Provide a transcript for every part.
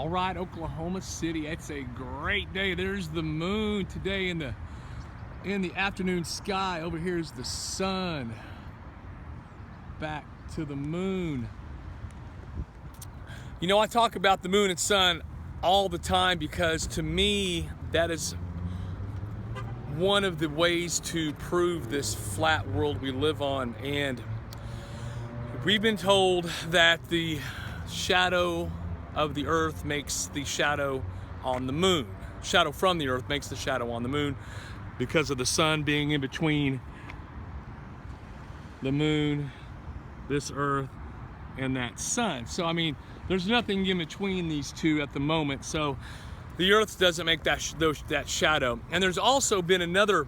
All right, Oklahoma City, it's a great day. There's the moon today in the afternoon sky. Over here is the sun. Back to the moon. You know, I talk about the moon and sun all the time because to me, that is one of the ways to prove this flat world we live on. And we've been told that the shadow of the earth makes the shadow on the moon. Shadow from the earth makes the shadow on the moon because of the sun being in between the moon, this earth, and that sun. So I mean, there's nothing in between these two at the moment. So the earth doesn't make that shadow. And there's also been another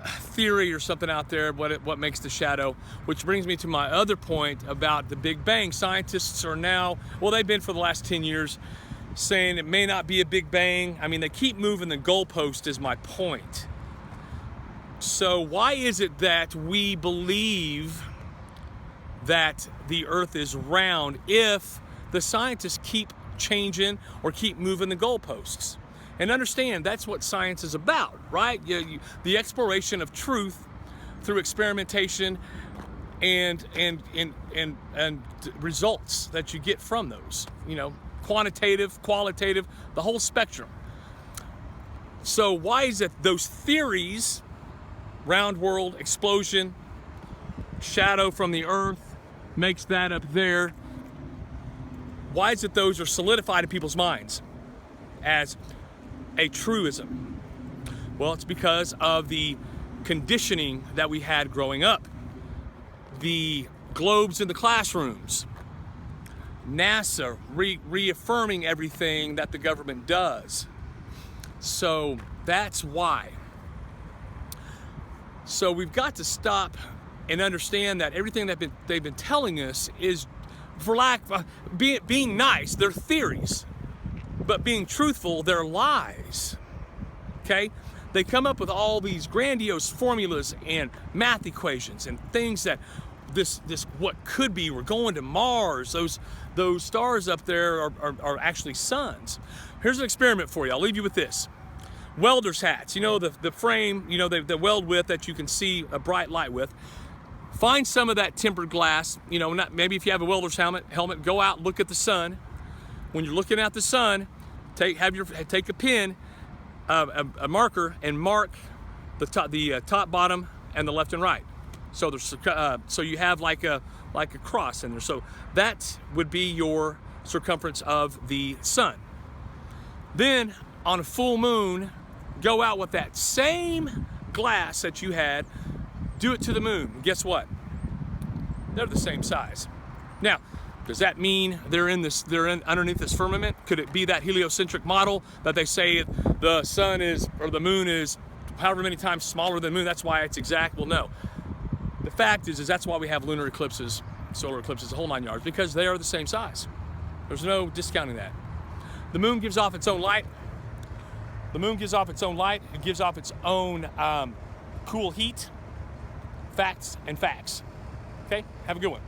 theory or something out there, what makes the shadow, which brings me to my other point about the Big Bang. Scientists are now, well, they've been for the last 10 years saying it may not be a Big Bang. I mean, they keep moving the goalpost is my point. So why is it that we believe that the earth is round if the scientists keep changing or keep moving the goalposts? And understand that's what science is about, right? The exploration of truth through experimentation and results that you get from those. You know, quantitative, qualitative, the whole spectrum. So why is it those theories, round world, explosion, shadow from the earth, makes that up there? Why is it those are solidified in people's minds as a truism? Well, it's because of the conditioning that we had growing up. The globes in the classrooms, NASA reaffirming everything that the government does. So that's why. So we've got to stop and understand that everything that they've been telling us is, for lack of being nice, they're theories. But being truthful, they're lies. Okay? They come up with all these grandiose formulas and math equations and things that this what could be. We're going to Mars. Those stars up there are actually suns. Here's an experiment for you. I'll leave you with this. Welder's hats. You know, the frame, you know, they weld with that you can see a bright light with. Find some of that tempered glass. You know, maybe if you have a welder's helmet, go out, look at the sun. When you're looking at the sun, take a pen, a marker, and mark the top, bottom, and the left and right. So so you have like a cross in there. So that would be your circumference of the sun. Then on a full moon, go out with that same glass that you had, do it to the moon. And guess what? They're the same size. Now, does that mean they're underneath this firmament? Could it be that heliocentric model that they say the sun is, or the moon is however many times smaller than the moon? That's why it's exact. Well, no. The fact is that's why we have lunar eclipses, solar eclipses, the whole 9 yards, because they are the same size. There's no discounting that. The moon gives off its own light. The moon gives off its own light. It gives off its own cool heat. Facts and facts. Okay? Have a good one.